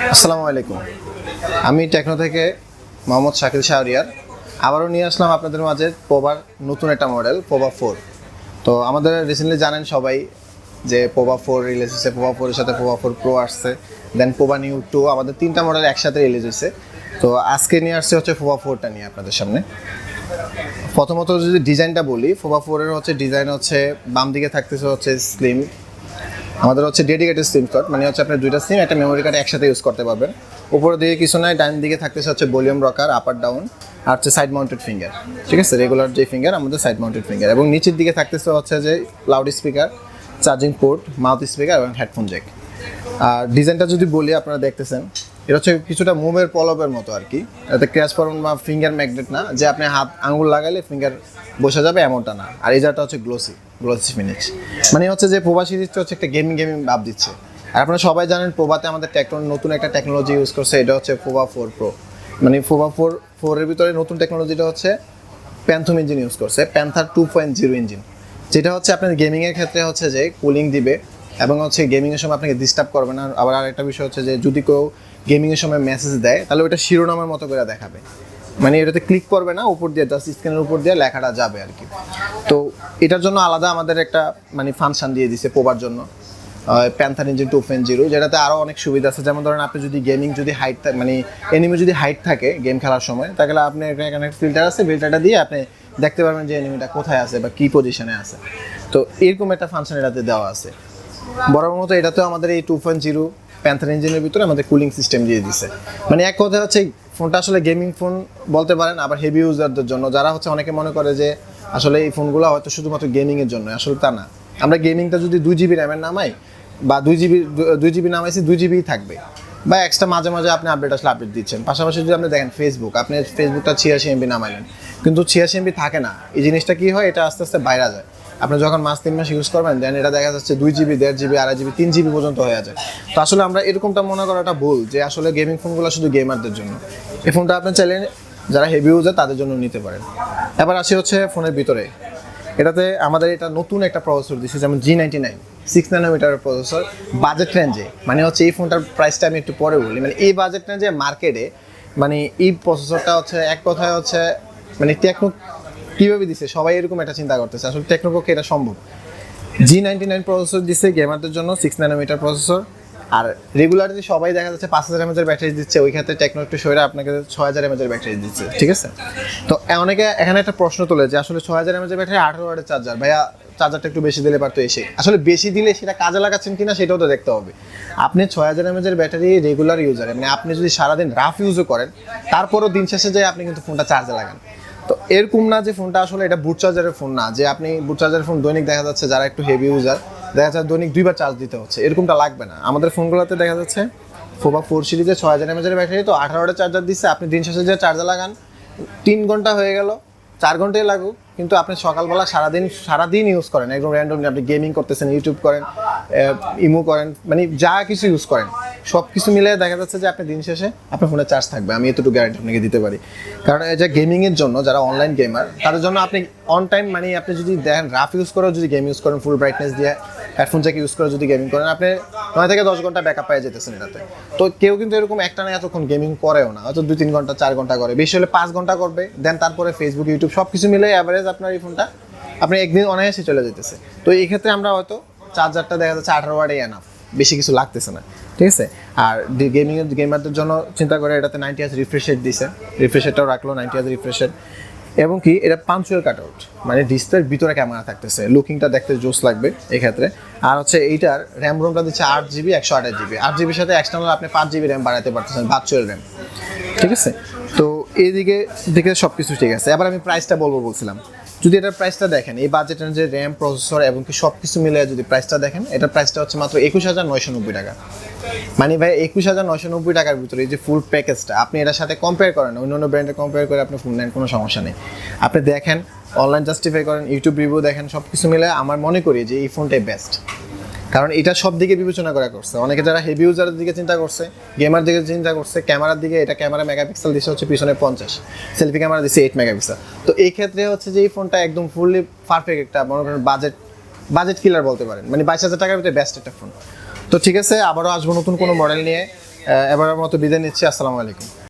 আসসালামু আলাইকুম। আমি টেকনো থেকে মোহাম্মদ শাকিল শাহরিয়ার আবারও নিয়ে আসলাম আপনাদের মাঝে পোভার নতুন একটা মডেল পোভা 4। তো আমাদের রিসেন্টলি জানেন সবাই যে পোভা 4 রিলিজ হয়েছে, পোভা 4 এর সাথে পোভা 4 প্রো আসছে, দেন পোভা নিউ 2, আমাদের তিনটা মডেল একসাথে রিলিজ হয়েছে। তো আজকে নিয়ে আসছে হচ্ছে পোভা 4টা নিয়ে আপনাদের সামনে। প্রথমত যদি ডিজাইনটা বলি, পোভা 4 এর হচ্ছে ডিজাইন হচ্ছে বাম দিকে থাকতেছে হচ্ছে স্লিম, আমাদের হচ্ছে ডেডিকেটেড সিম কার্ড, মানে হচ্ছে আপনি দুইটা সিম একটা মেমোরি কার্ড একসাথে ইউজ করতে পারবেন। উপরের দিকে কিছু নাই, ডান দিকে থাকতেছে হচ্ছে ভলিউম রকার, আপ আর ডাউন, আর হচ্ছে সাইড মাউন্টেড ফিঙ্গার, ঠিক আছে, রেগুলার যে ফিঙ্গার আমাদের সাইড মাউন্টেড ফিঙ্গার, এবং নিচের দিকে থাকতেছে হচ্ছে যে loud speaker, charging port, mouth speaker এবং হেডফোন জ্যাক। আর ডিজাইনটা যদি বলি, আপনারা দেখতেছেন এটা হচ্ছে কিছুটা মোমের পলবের মতো আর কি, এতে ক্র্যাশ ফর্ম বা ফিঙ্গার ম্যাগনেট না, যে আপনি হাত আঙুল লাগালে ফিঙ্গার বসে যাবে এমনটা না। আর এই জায়গাটা হচ্ছে গ্লোসি ফিনিশ, মানে হচ্ছে যে পোভা সিরিজটা হচ্ছে একটা গেমিং ভাব দিচ্ছে। আর আপনারা সবাই জানেন পোভাতে আমাদের টেকনোর নতুন একটা টেকনোলজি ইউজ করছে, এটা হচ্ছে পোভা 4 প্রো। মানে পোভা 4 এর ভিতরে নতুন টেকনোলজিটা হচ্ছে প্যান্থম ইঞ্জিন ইউজ করছে, প্যান্থার 2.0 ইঞ্জিন, যেটা হচ্ছে আপনার গেমিংয়ের ক্ষেত্রে হচ্ছে যে কুলিং দিবে এবং হচ্ছে গেমিংয়ের সময় আপনাকে ডিস্টার্ব করবে না। আবার আরেকটা বিষয় হচ্ছে যে যদি কেউ গেমিংয়ের সময় মেসেজ দেয় তাহলে ওটা শিরোনামের মতো করে দেখাবে, মানে এটাতে ক্লিক করবে না, উপর দিয়ে জাস্ট স্ক্রিনের উপর দিয়ে লেখাটা যাবে আর কি। তো এটার জন্য আলাদা আমাদের একটা মানে ফাংশন দিয়ে দিছে পোভার জন্য, প্যান্থার ইঞ্জিন 2.0, যেটাতে আরও অনেক সুবিধা আছে। যেমন ধরেন আপনি যদি গেমিং যদি হাইট মানে এনিমি যদি হাইট থাকে গেম খেলার সময়, তাহলে আপনি এখানে ফিল্টার আছে, ফিল্টারটা দিয়ে আপনি দেখতে পারবেন যে এনিমিটা কোথায় আছে বা কী পজিশনে আছে। তো এরকম একটা ফাংশন এটাতে দেওয়া আছে। বরাবর মতো এটাতেও আমাদের এই 2.0 প্যান্থার ইঞ্জিনের ভিতরে আমাদের কুলিং সিস্টেম দিয়ে দিছে। মানে এক কথা হচ্ছে ফোনটা আসলে গেমিং ফোন বলতে পারেন, আবার হেভি ইউজারদের জন্য, যারা হচ্ছে অনেকে মনে করে যে আসলে এই ফোনগুলো হয়তো শুধুমাত্র গেমিংয়ের জন্য, আসলে তা না। আমরা গেমিংটা যদি 2 GB র্যামের নামাই বা 2 GB নামাইছি, 2 GB থাকবে, বা এক্সট্রা মাঝে মাঝে আপনি আপডেট আসলে আপডেট দিচ্ছেন। পাশাপাশি যদি আপনি দেখেন ফেসবুক, আপনি ফেসবুকটা 86 MB নামাইলেন, কিন্তু 86 MB থাকে না। এই জিনিসটা কী হয়, এটা আস্তে আস্তে বাইরে যায়। আপনি যখন 3 মাস ইউজ করবেন, দেন এটা দেখা যাচ্ছে 2 GB, 1.5 GB, 2.5 GB, 3 GB পর্যন্ত হয়ে যায়। তো আসলে আমরা এরকমটা মনে করাটা ভুল যে আসলে গেমিং ফোনগুলো শুধু গেমারদের জন্য। এই ফোনটা আপনি চাইলে যারা হেভি ইউজার তাদের জন্য নিতে পারেন। এবার আসি হচ্ছে ফোনের ভিতরে, এটাতে আমাদের এটা নতুন একটা প্রসেসর দিচ্ছে, যেমন G99 6 ন্যানোমিটারের প্রসেসর বাজেট রেঞ্জে। মানে হচ্ছে এই ফোনটার প্রাইসটা আমি একটু পরে বলি। মানে এই বাজেট রেঞ্জে মার্কেটে মানে এই প্রসেসরটা হচ্ছে এক কথায় হচ্ছে মানে টেকনো কীভাবে দিচ্ছে সবাই এরকম একটা চিন্তা করতেছে, আসলে টেকনোর পক্ষে এটা সম্ভব। G99 প্রসেসর দিচ্ছে গেমারদের জন্য, 6 ন্যানোমিটার প্রসেসর। আর রেগুলারলি সবাই দেখা যাচ্ছে 5000 mAh ব্যাটারি দিচ্ছে, ওই ক্ষেত্রে টেকনো একটু সরে আপনাকে 6000 mAh ব্যাটারি দিচ্ছে, ঠিক আছে। তো অনেকে এখানে একটা প্রশ্ন তোলে যে আসলে 6000 mAh ব্যাটারি 18 ওয়াটের চার্জার, ভাইয়া চার্জারটা একটু বেশি দিলে পারতো এসে। আসলে বেশি দিলে সেটা কাজে লাগাচ্ছেন কিনা সেটাও তো দেখতে হবে। আপনি 6000 mAh ব্যাটারি রেগুলার ইউজার, মানে আপনি যদি সারাদিন রাফ ইউজও করেন, তারপরও দিন শেষে যায় আপনি কিন্তু ফোনটা চার্জে লাগান। তো এরকম না যে ফোনটা আসলে এটা বুট চার্জারের ফোন না, যে আপনি বুট চার্জারের ফোন দৈনিক দেখা যাচ্ছে যারা একটু হেভি ইউজার দেখা যাচ্ছে দৈনিক 2বার চার্জ দিতে হচ্ছে, এরকমটা লাগবে না। আমাদের ফোনগুলোতে দেখা যাচ্ছে পোভা 4 সিরিজে 6000 mAh ব্যাটারি, তো 18 ওয়াটের চার্জার দিচ্ছে। আপনি দিন শেষে যে চার্জে লাগান 3 ঘন্টা হয়ে গেল, 4 ঘন্টাই লাগুক, কিন্তু আপনি সকালবেলা সারাদিন ইউজ করেন একদম র্যান্ডমলি, আপনি গেমিং করতেছেন, ইউটিউব করেন, ইমো করেন, মানে যা কিছু ইউজ করেন সব কিছু মিলে দেখা যাচ্ছে যে আপনি দিন শেষে আপনার ফোনে চার্জ থাকবে। আমি এতটুকু গ্যারান্টি আপনাকে দিতে পারি। কারণ এই যে গেমিংয়ের জন্য যারা অনলাইন গেমার তাদের জন্য আপনি অন টাইম, মানে আপনি যদি দেখেন রাফ ইউজ করেও যদি গেম ইউজ করেন, ফুল ব্রাইটনেস দিয়ে হেডফোন জ্যাক ইউজ করে যদি গেমিং করেন, আপনি 9 থেকে 10 ঘন্টা ব্যাকআপ পেয়ে যেতেছেন এটাতে। তো কেউ কিন্তু এরকম একটা না এতক্ষণ গেমিং করেও না, হয়তো 2-3 ঘন্টা 4 ঘন্টা করে, বেশি হলে 5 ঘন্টা করবে, দেন তারপরে ফেসবুক ইউটিউব সব কিছু মিলে অ্যাভারেজ আপনার এই ফোনটা আপনি একদিন অনায়াসে চলে যেতেছে। তো এই ক্ষেত্রে আমরা হয়তো চার্জারটা দেখা যাচ্ছে 18 ওয়াটেই এনাফ, বেশি কিছু লাগতেছে না, ঠিক আছে। আর গেমারদের জন্য চিন্তা করে এটাতে 90 Hz রিফ্রেশ রেট দিছে, রিফ্রেশ রেটটাও রাখলো 90 Hz রিফ্রেশ রেট, এবং কি এটা পাঞ্চুয়াল কাট আউট, মানে ডিসপ্লের ভিতরে ক্যামেরা থাকতেছে, লুকিংটা দেখতে জোস লাগবে এই ক্ষেত্রে। আর হচ্ছে এইটার র্যাম রোমটা দিচ্ছে 8 GB 128 GB, 8 GB সাথে এক্সটার্নাল আপনি 5 GB র্যাম বাড়াতে পারতেছেন, ভার্চুয়াল র্যাম, ঠিক আছে। তো এইদিকে সব কিছু ঠিক আছে। এবার আমি প্রাইসটা বলছিলাম, যদি এটার প্রাইসটা দেখেন, এই বাজেট রেঞ্জে র্যাম, প্রসেসর এবং কি সব কিছু মিলে যদি প্রাইসটা দেখেন, এটার প্রাইসটা হচ্ছে মাত্র 21990 টাকা। মানে ভাই 21990 টাকার ভিতরে এই যে ফুল প্যাকেজটা আপনি এটার সাথে কম্পেয়ার করেন, অন্যান্য ব্র্যান্ডে কম্পেয়ার করে আপনি ফোন নেন, কোনো সমস্যা নেই। আপনি দেখেন, অনলাইন জাস্টিফাই করেন, ইউটিউব রিভিউ দেখেন, সব কিছু মিলে আমার মনে করি যে এই ফোনটাই বেস্ট। কারণ এটা সব দিকে বিবেচনা করা করছে, অনেকে যারা হেভি ইউজারের দিকে চিন্তা করছে, গেমার দিকে চিন্তা করছে, ক্যামেরার দিকে এটা ক্যামেরা মেগাপিক্সেল দিচ্ছে হচ্ছে পিছনে 50, সেলফি ক্যামেরা দিচ্ছে 8 মেগাপিক্সেল। তো এই ক্ষেত্রে হচ্ছে যে এই ফোনটা একদম ফুললি পারফেক্ট একটা মনে করেন বাজেট কিলার বলতে পারেন, মানে 22,000 টাকার ভিতরে বেস্ট একটা ফোন। তো ঠিক আছে, আবারও আসবো নতুন কোনো মডেল নিয়ে। এবারের মতো বিদায় নিচ্ছি। আসসালামু আলাইকুম।